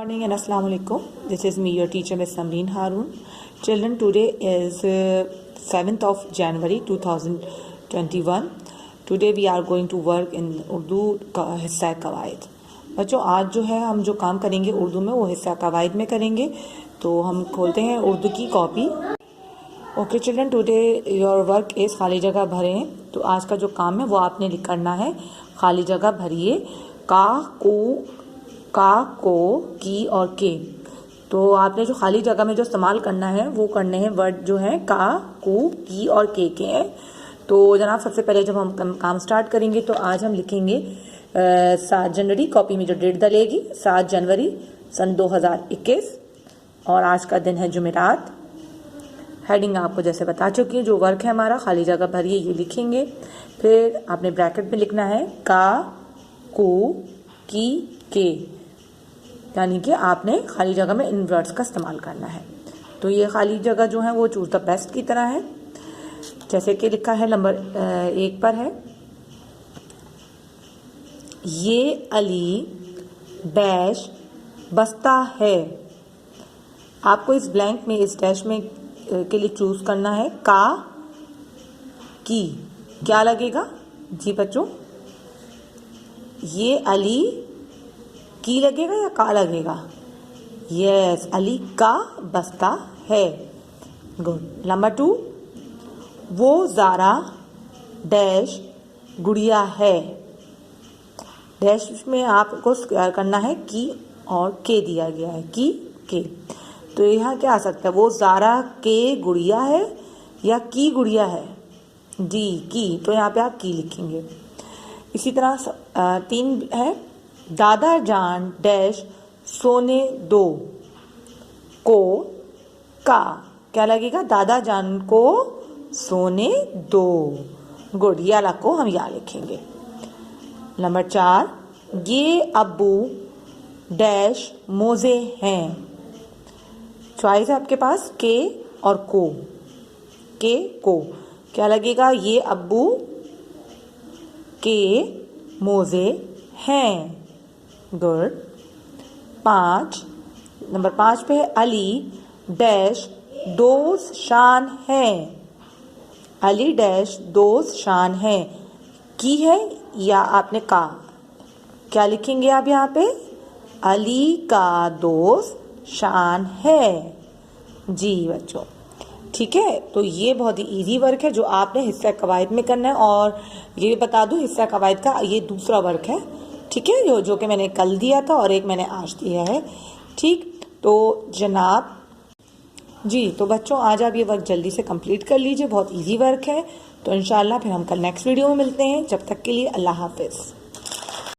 Morning and Assalamu alaikum. This is me, your teacher, Ms. Samreen Haroon. Children, today is 7th of January 2021. Today we are going to work in Urdu का हिस्सा कवायद. बच्चों आज जो है हम जो काम करेंगे उर्दू में वो हिस्सा कवायद में करेंगे. तो हम खोलते हैं उर्दू की copy. Okay children, today your work is खाली जगह भरें. तो आज का जो काम है वो आपने करना है. खाली जगह भरिए. का को की और के. तो आपने जो खाली जगह में जो इस्तेमाल करना है वो करने हैं वर्ड जो है का को की और के हैं. तो जनाब सबसे पहले जब हम काम स्टार्ट करेंगे तो आज हम लिखेंगे 7 जनवरी. कॉपी में जो डेट डलेगी 7 जनवरी सन 2021 और आज का दिन है जुमेरात. हेडिंग आपको जैसे बता चुकी है. जो वर्क है हमारा खाली जगह भरिए ये लिखेंगे. फिर आपने ब्रैकेट में लिखना है का को की के, यानी कि आपने खाली जगह में इन वर्ड्स का इस्तेमाल करना है. तो ये खाली जगह जो है वो चूज द बेस्ट की तरह है. जैसे कि लिखा है नंबर 1 पर है ये अली डैश बसता है. आपको इस ब्लैंक में इस डैश में के लिए चूज करना है का की. क्या लगेगा जी बच्चों? ये अली की लगेगा या का लगेगा? यस, अली का बसता है. गुड. नंबर 2, वो ज़ारा डैश गुड़िया है. डैश में आपको करना है की और के दिया गया है की के. तो यहाँ क्या आ सकता है? वो ज़ारा के गुड़िया है या की गुड़िया है? जी की. तो यहाँ पे आप की लिखेंगे. इसी तरह 3 है दादा जान डैश सोने दो को का. क्या लगेगा? दादा जान को सोने दो. गुड. या ला को हम या लिखेंगे. नंबर 4, ये अब्बू डैश मोजे हैं. चॉइस है आपके पास के और को. के को क्या लगेगा? ये अब्बू के मोजे हैं. गुड. 5 नंबर 5 पे है अली डैश दोस्त शान है. अली डैश दोस्त शान है. की है या आपने का? क्या लिखेंगे आप यहाँ पे? अली का दोस्त शान है. जी बच्चों ठीक है. तो ये बहुत ही इजी वर्क है जो आपने हिस्सा कवायद में करना है. और ये भी बता दूं हिस्सा कवायद का ये दूसरा वर्क है. ठीक है, जो कि मैंने कल दिया था और एक मैंने आज दिया है. ठीक. तो जनाब जी, तो बच्चों आज आप ये वर्क जल्दी से कंप्लीट कर लीजिए. बहुत इजी वर्क है. तो इंशाल्लाह फिर हम कल नेक्स्ट वीडियो में मिलते हैं. जब तक के लिए अल्लाह हाफिज़.